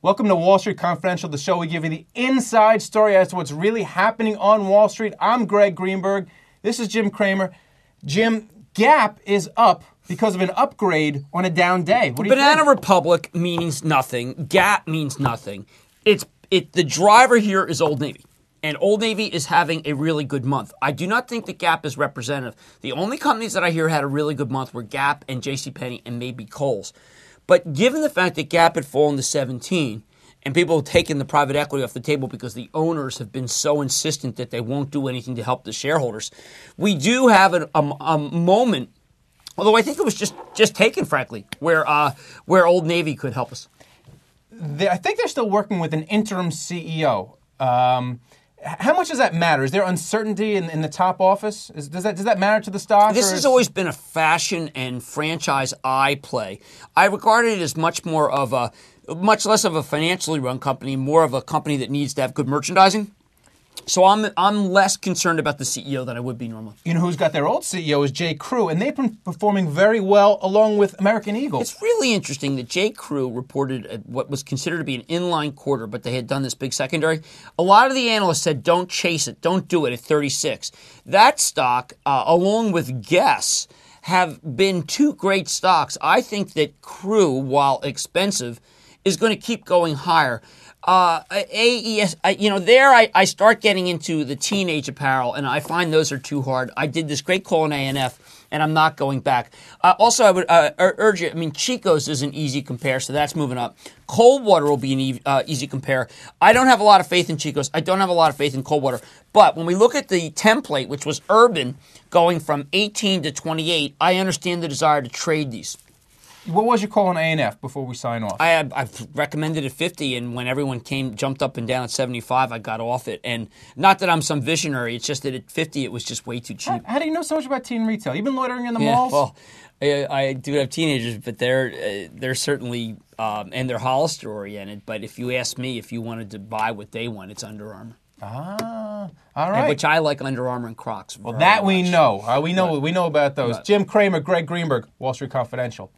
Welcome to Wall Street Confidential, the show we give you the inside story as to what's really happening on Wall Street. I'm Greg Greenberg. This is Jim Cramer. Jim, Gap is up because of an upgrade on a down day. What do you Banana think? Republic means nothing. Gap means nothing. The driver here is Old Navy. And Old Navy is having a really good month. I do not think that Gap is representative. The only companies that I hear had a really good month were Gap and JCPenney and maybe Kohl's. But given the fact that Gap had fallen to 17 and people have taken the private equity off the table because the owners have been so insistent that they won't do anything to help the shareholders, we do have a moment, although I think it was just taken, frankly, where Old Navy could help us. I think they're still working with an interim CEO. How much does that matter? Is there uncertainty in the top office? Does that matter to the stock? This has always been a fashion and franchise eye play. I regard it as much less of a financially run company, more of a company that needs to have good merchandising. So I'm less concerned about the CEO than I would be normally. You know who's got their old CEO is J. Crew, and they've been performing very well along with American Eagle. It's really interesting that J. Crew reported what was considered to be an inline quarter, but they had done this big secondary. A lot of the analysts said, don't chase it, don't do it at 36. That stock, along with Guess, have been two great stocks. I think that Crew, while expensive, is going to keep going higher. AES, I start getting into the teenage apparel, and I find those are too hard. I did this great call on ANF, and I'm not going back. Also, I would urge you, Chico's is an easy compare, so that's moving up. Coldwater will be an easy compare. I don't have a lot of faith in Chico's. I don't have a lot of faith in Coldwater. But when we look at the template, which was urban, going from 18 to 28, I understand the desire to trade these. What was your call on ANF before we sign off? I've recommended at 50, and when everyone jumped up and down at 75, I got off it. And not that I'm some visionary, it's just that at 50, it was just way too cheap. How do you know so much about teen retail? You've been loitering in the malls? Well, I do have teenagers, but they're certainly, and they're Hollister-oriented. But if you ask me, if you wanted to buy what they want, it's Under Armour. Ah, all right. Which I like Under Armour and Crocs. Well, that we know. We know about those. Right. Jim Cramer, Greg Greenberg, Wall Street Confidential.